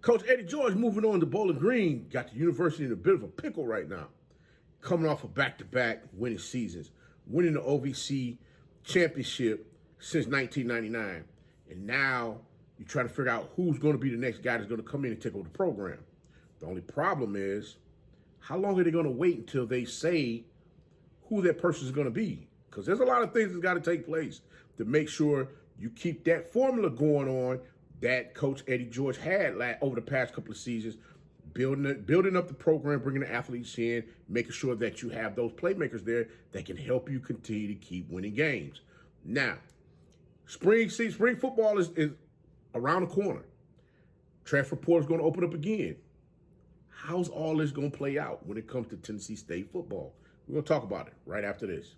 Coach Eddie George moving on to Bowling Green got the university in a bit of a pickle right now. Coming off of back-to-back winning seasons, winning the OVC championship since 1999. And now you're trying to figure out who's going to be the next guy that's going to come in and take over the program. The only problem is, how long are they going to wait until they say who that person is going to be? Because there's a lot of things that's got to take place to make sure you keep that formula going on that Coach Eddie George had over the past couple of seasons, building up the program, bringing the athletes in, making sure that you have those playmakers there that can help you continue to keep winning games. Now, spring football is around the corner. Transfer portal is going to open up again. How's all this going to play out when it comes to Tennessee State football? We're going to talk about it right after this.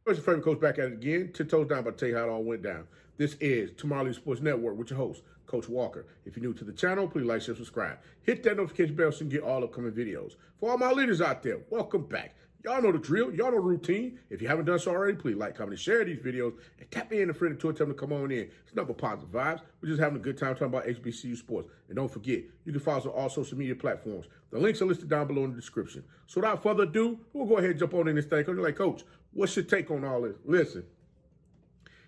Where's your favorite coach back at it again? 10 toes down, about to tell you how it all went down. This is Tomorrow League Sports Network with your host, Coach Walker. If you're new to the channel, please like, share, subscribe. Hit that notification bell so you can get all upcoming videos. For all my leaders out there, welcome back. Y'all know the drill. Y'all know the routine. If you haven't done so already, please like, comment, and share these videos. And tap in a friend or two and tell them to come on in. It's nothing but positive vibes. We're just having a good time talking about HBCU sports. And don't forget, you can follow us on all social media platforms. The links are listed down below in the description. So without further ado, we'll go ahead and jump on in this thing. Because you're like, Coach, what's your take on all this? Listen,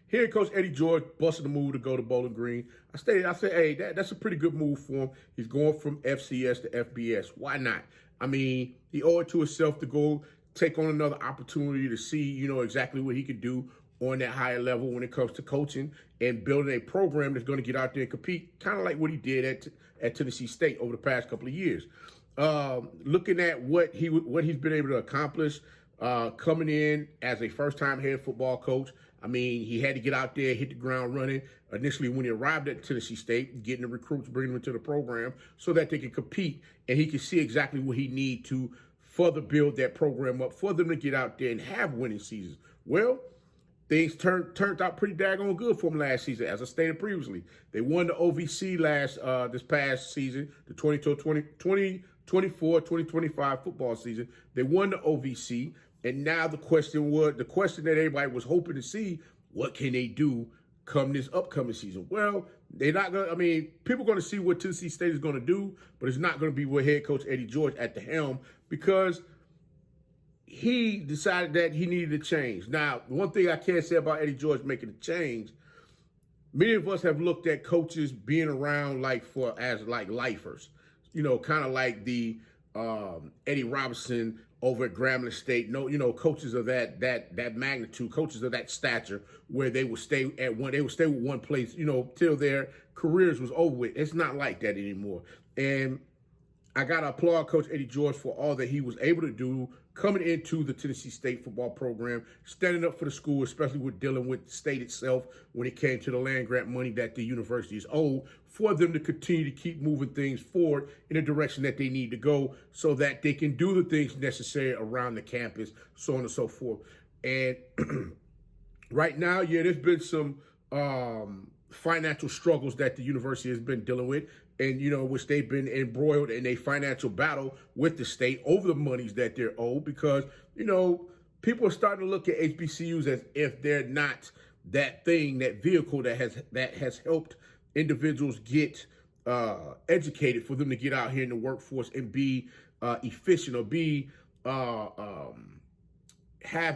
here Coach Eddie George busted the move to go to Bowling Green. I said, hey, that's a pretty good move for him. He's going from FCS to FBS. Why not? I mean, he owed it to himself to go take on another opportunity to see, exactly what he could do on that higher level when it comes to coaching and building a program that's going to get out there and compete, kind of like what he did at Tennessee State over the past couple of years. Looking at what he's been able to accomplish, coming in as a first-time head football coach. I mean, he had to get out there, hit the ground running. Initially, when he arrived at Tennessee State, getting the recruits, bringing them into the program so that they can compete, and he can see exactly what he needs to further build that program up for them to get out there and have winning seasons. Well, things turned out pretty daggone good for them last season. As I stated previously, they won the OVC this past season, the 2024-2025 football season. They won the OVC, and now the question that everybody was hoping to see, what can they do come this upcoming season? Well, they're not going to, people are going to see what Tennessee State is going to do, but it's not going to be with head coach Eddie George at the helm because he decided that he needed a change. Now, one thing I can say about Eddie George making a change, many of us have looked at coaches being around as lifers, kind of like the Eddie Robinson over at Grambling State. Coaches of that magnitude, coaches of that stature, where they would stay with one place, till their careers was over with. It's not like that anymore. And I got to applaud Coach Eddie George for all that he was able to do coming into the Tennessee State football program, standing up for the school, especially with dealing with the state itself when it came to the land grant money that the university is owed, for them to continue to keep moving things forward in the direction that they need to go so that they can do the things necessary around the campus, so on and so forth. And right now, there's been some financial struggles that the university has been dealing with, and which they've been embroiled in a financial battle with the state over the monies that they're owed, because people are starting to look at HBCUs as if they're not that vehicle that has helped individuals get educated for them to get out here in the workforce and be efficient, or be have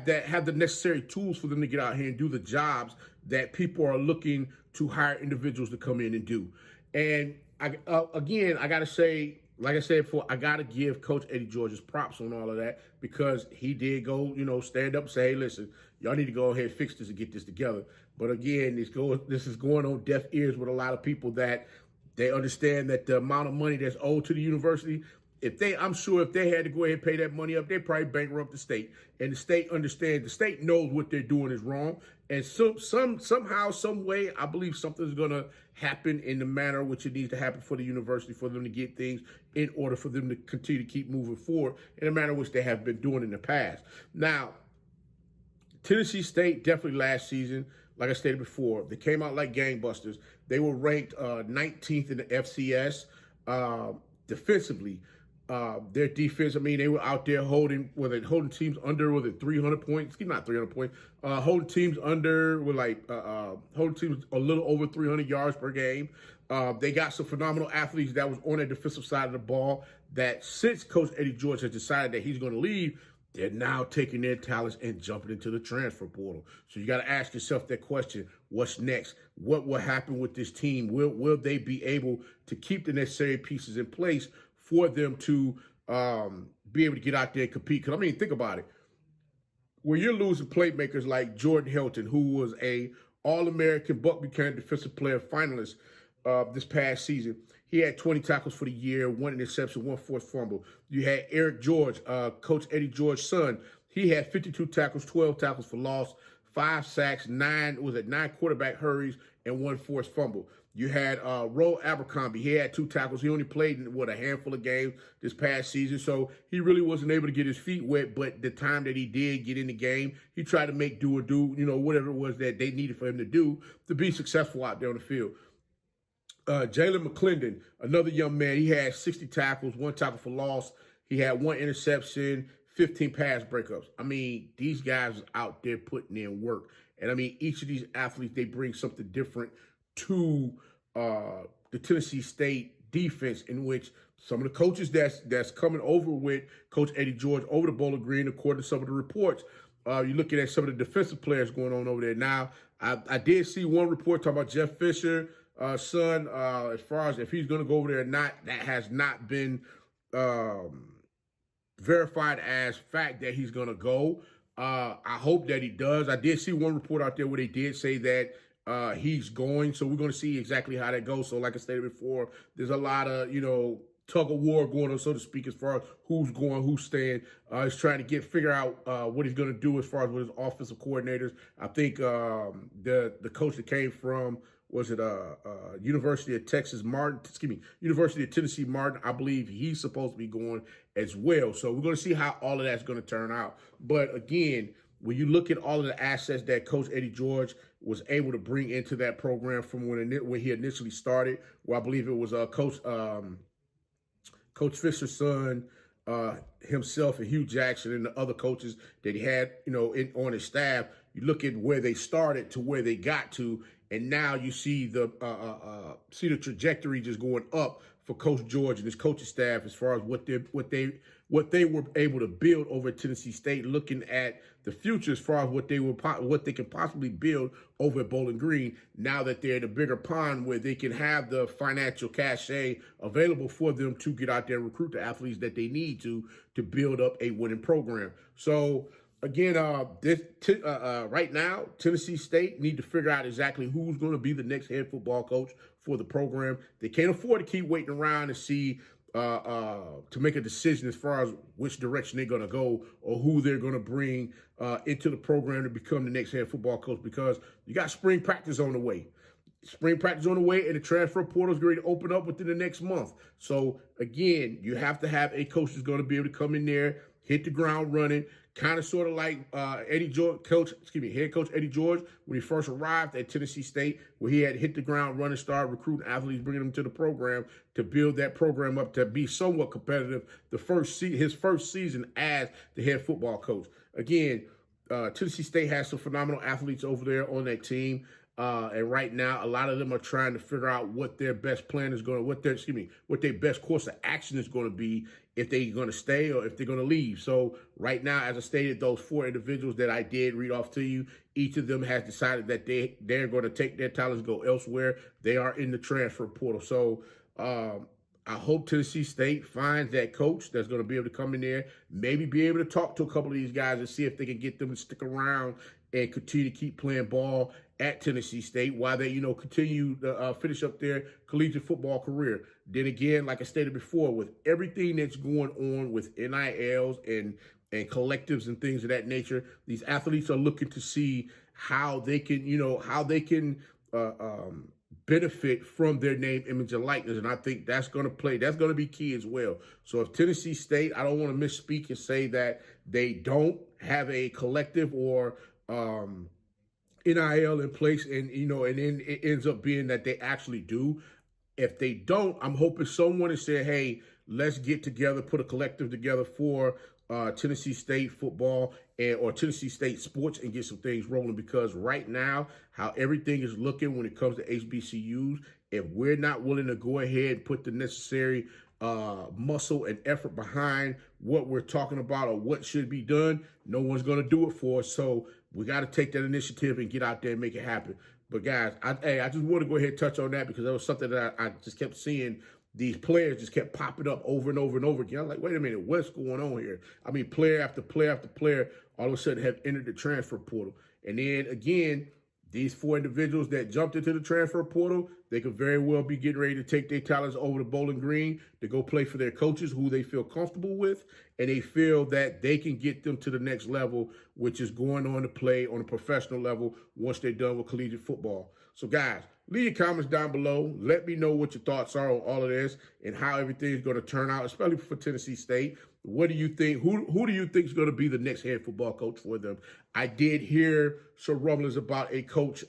the necessary tools for them to get out here and do the jobs that people are looking to hire individuals to come in and do. And I got to say, like I said before, I got to give Coach Eddie George his props on all of that, because he did go, stand up and say, hey, listen, y'all need to go ahead and fix this and get this together. But again, this is going on deaf ears with a lot of people, that they understand that the amount of money that's owed to the university, I'm sure if they had to go ahead and pay that money up, they'd probably bankrupt the state. And the state understands, the state knows what they're doing is wrong. And somehow, some way, I believe something's going to happen in the manner which it needs to happen for the university, for them to get things in order for them to continue to keep moving forward in the manner which they have been doing in the past. Now, Tennessee State, definitely last season, like I stated before, they came out like gangbusters. They were ranked 19th in the FCS defensively. Their defense, I mean, they were out there holding teams under, was it 300 points? Not 300 points. Holding teams under, holding teams a little over 300 yards per game. They got some phenomenal athletes that was on the defensive side of the ball that since Coach Eddie George has decided that he's going to leave, they're now taking their talents and jumping into the transfer portal. So you got to ask yourself that question: what's next? What will happen with this team? Will they be able to keep the necessary pieces in place for them to be able to get out there and compete? Because, I mean, think about it. When you're losing playmakers like Jordan Hilton, who was a All-American Buck Buchanan Defensive Player finalist this past season, he had 20 tackles for the year, 1 interception, 1 forced fumble. You had Eric George, Coach Eddie George's son. He had 52 tackles, 12 tackles for loss, 5 sacks, 9 quarterback hurries, and 1 forced fumble. You had Roe Abercrombie. He had 2 tackles. He only played in, a handful of games this past season, so he really wasn't able to get his feet wet. But the time that he did get in the game, he tried to make do, whatever it was that they needed for him to do to be successful out there on the field. Jalen McClendon, another young man, he had 60 tackles, 1 tackle for loss. He had 1 interception, 15 pass breakups. I mean, these guys are out there putting in work. And I mean, each of these athletes, they bring something different to the Tennessee State defense, in which some of the coaches that's coming over with Coach Eddie George over the Bowling Green, according to some of the reports, you're looking at some of the defensive players going on over there. Now, I did see one report talking about Jeff Fisher, son, as far as if he's going to go over there or not. That has not been verified as fact that he's going to go. I hope that he does. I did see one report out there where they did say that he's going, so we're going to see exactly how that goes. So like I stated before, there's a lot of, tug of war going on, so to speak, as far as who's going, who's staying. He's trying to figure out what he's going to do as far as with his offensive coordinators. I think the coach that came from, was it University of University of Tennessee Martin, I believe he's supposed to be going as well. So we're going to see how all of that's going to turn out. But again, when you look at all of the assets that Coach Eddie George was able to bring into that program from when he initially started, where I believe it was Coach Fisher's son, himself, and Hugh Jackson, and the other coaches that he had, on his staff. You look at where they started to where they got to, and now you see the trajectory just going up for Coach George and his coaching staff as far as what they were able to build over at Tennessee State. Looking at the future as far as what they can possibly build over at Bowling Green, now that they're in a bigger pond where they can have the financial cachet available for them to get out there and recruit the athletes that they need to build up a winning program. So again, right now, Tennessee State need to figure out exactly who's going to be the next head football coach for the program. They can't afford to keep waiting around to see to make a decision as far as which direction they're going to go or who they're going to bring into the program to become the next head football coach, because you got spring practice on the way. Spring practice on the way, and the transfer portal is going to open up within the next month. So again, you have to have a coach who's going to be able to come in there, hit the ground running, kind of sort of like head coach Eddie George when he first arrived at Tennessee State, where he had hit the ground running, started recruiting athletes, bringing them to the program to build that program up to be somewhat competitive his first season as the head football coach. Again, Tennessee State has some phenomenal athletes over there on that team. And right now, a lot of them are trying to figure out what their best plan is going to, what their best course of action is going to be, if they're going to stay or if they're going to leave. So right now, as I stated, those 4 individuals that I did read off to you, each of them has decided that they're going to take their talents, go elsewhere. They are in the transfer portal. So I hope Tennessee State finds that coach that's going to be able to come in there, maybe be able to talk to a couple of these guys and see if they can get them to stick around and continue to keep playing ball at Tennessee State while they, continue to finish up their collegiate football career. Then again, like I stated before, with everything that's going on with NILs and collectives and things of that nature, these athletes are looking to see how they can, benefit from their name, image, and likeness. And I think that's going to be key as well. So if Tennessee State, I don't want to misspeak and say that they don't have a collective or NIL in place, and then it ends up being that they actually do. If they don't, I'm hoping someone is saying, hey, let's get together, put a collective together for Tennessee State football or Tennessee State sports and get some things rolling, because right now, how everything is looking when it comes to HBCUs, if we're not willing to go ahead and put the necessary muscle and effort behind what we're talking about or what should be done, no one's going to do it for us. So we got to take that initiative and get out there and make it happen. But guys, I just want to go ahead and touch on that because that was something that I just kept seeing. These players just kept popping up over and over and over again. I'm like, wait a minute, what's going on here? I mean, player after player after player all of a sudden have entered the transfer portal. And then again, these 4 individuals that jumped into the transfer portal, they could very well be getting ready to take their talents over to Bowling Green to go play for their coaches who they feel comfortable with, and they feel that they can get them to the next level, which is going on to play on a professional level once they're done with collegiate football. So guys, leave your comments down below. Let me know what your thoughts are on all of this and how everything is going to turn out, especially for Tennessee State. What do you think? Who do you think is going to be the next head football coach for them? I did hear some rumblings about a coach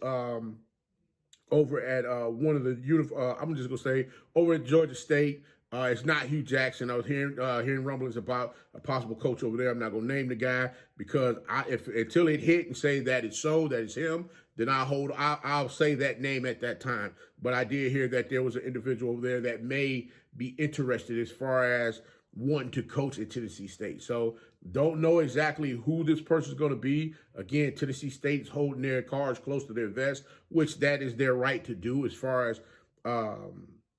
over at one of the I'm just going to say over at Georgia State. It's not Hugh Jackson. I was hearing rumblings about a possible coach over there. I'm not going to name the guy because until it hit and say that it's so, that it's him, then I'll say that name at that time. But I did hear that there was an individual over there that may be interested as far as wanting to coach at Tennessee State. So don't know exactly who this person is going to be. Again, Tennessee State's holding their cards close to their vest, which that is their right to do as far as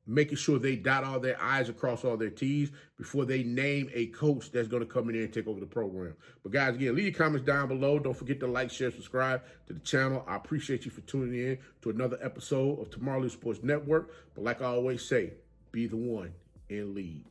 making sure they dot all their I's across all their T's before they name a coach that's going to come in there and take over the program. But guys, again, leave your comments down below. Don't forget to like, share, subscribe to the channel. I appreciate you for tuning in to another episode of Tomorrow Sports Network. But like I always say, be the one and lead.